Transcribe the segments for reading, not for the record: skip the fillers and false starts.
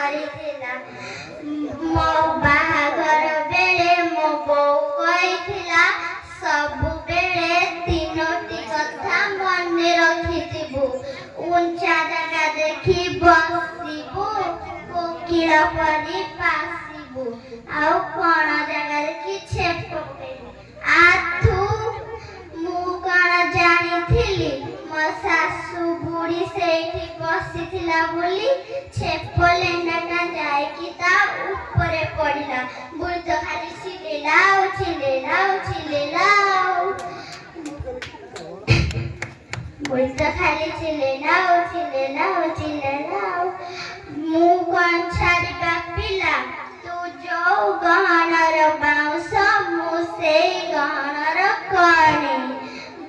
କରିଥିଲା। ମୋ ବାହାଘର ବେଳେ ମୋ ବୋଉ କହିଥିଲା ସବୁବେଳେ ତିନୋଟି କଥା ମନେ ରଖିଥିବୁ। ଉଞ୍ଚା ଜାଗା ଦେଖି ବସିବୁ, କୋକିଳ ପରି ପାସିବୁ, ଆଉ କଣ ଜାଗା ଦେଖି ଛେପ ପକେଇବୁ। ଆଥୁ ମୁଁ କଣ ଜାଣିଥିଲି ମୋ ଶାଶୁ ବୁଢ଼ୀ ସେଇଠି ବସିଥିଲା ବୋଲି ଛେପ ଲେଣ୍ଡାଟା ଯାଇକି ତା ଉପରେ ପଡ଼ିଲା। ବୁଢ଼ୀ ତ ଖାଲି ଚିଲେଇଲା ଆଉ ଚିଲେଇଲା ଆଉ ଚିଲେଇଲା ଆଉ। ବୁଢ଼ୀ ତ ଖାଲି ଚିଲେଇଲା ଆଉ ଚିଲେଇଲା ଆଉ ଚିଲେଇଲା ଆଉ। ମୁଁ କଣ ଛାଡ଼ିବା ପିଲା, ତୁ ଯୋଉ ଗହଣର ବାଉଁଶ ମୁଁ ସେଇ ଗହଣର କଣି।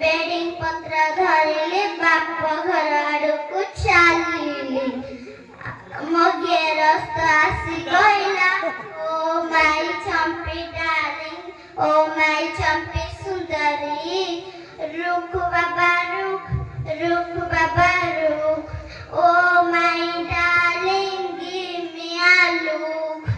ବେଡ଼ିଂ ପତ୍ର ଧରିଲି ବାପ ଘର ଆଡ଼କୁ ଚାଲିଲି। ମୋ ଗେରସ୍ତ ଆସି କହିଲା, ଓ ମାଇ ଚମ୍ପି ଡାର୍ଲିଂ, ଓ ମାଇ ଚମ୍ପି ସୁନ୍ଦରୀ, ରୁକ୍ ବାବା ରୁକ୍, ରୁକ୍ ବାବା ରୁକ୍, ଓ ମାଇ ଡାର୍ଲିଂ ଗିଭ୍ ମି ଆ ଲୁକ୍।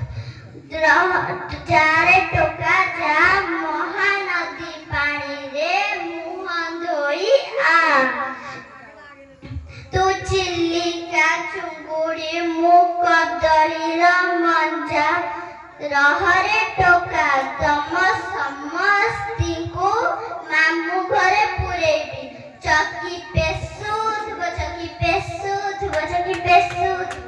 ଯାରେ ଟୋକା ଯା ମହାନଦୀ ପାଣିରେ ମୁହଁ ଧୋଇ ଆ। ତୁ ଚିଲିକା ଚୁଙ୍ଗୁଡ଼ି ମୁଁ କଦଳୀର ମଞ୍ଜା, ରହରେ ଟୋକା ତମ ସମସ୍ତିଙ୍କୁ ମାମୁଁ ଘରେ ପୁରେଇବି। ଚକି ପେଶୁ ଥିବ, ଚକି ପେଶୁ ଥିବ, ଚକି ପେଶୁ ଥିବ।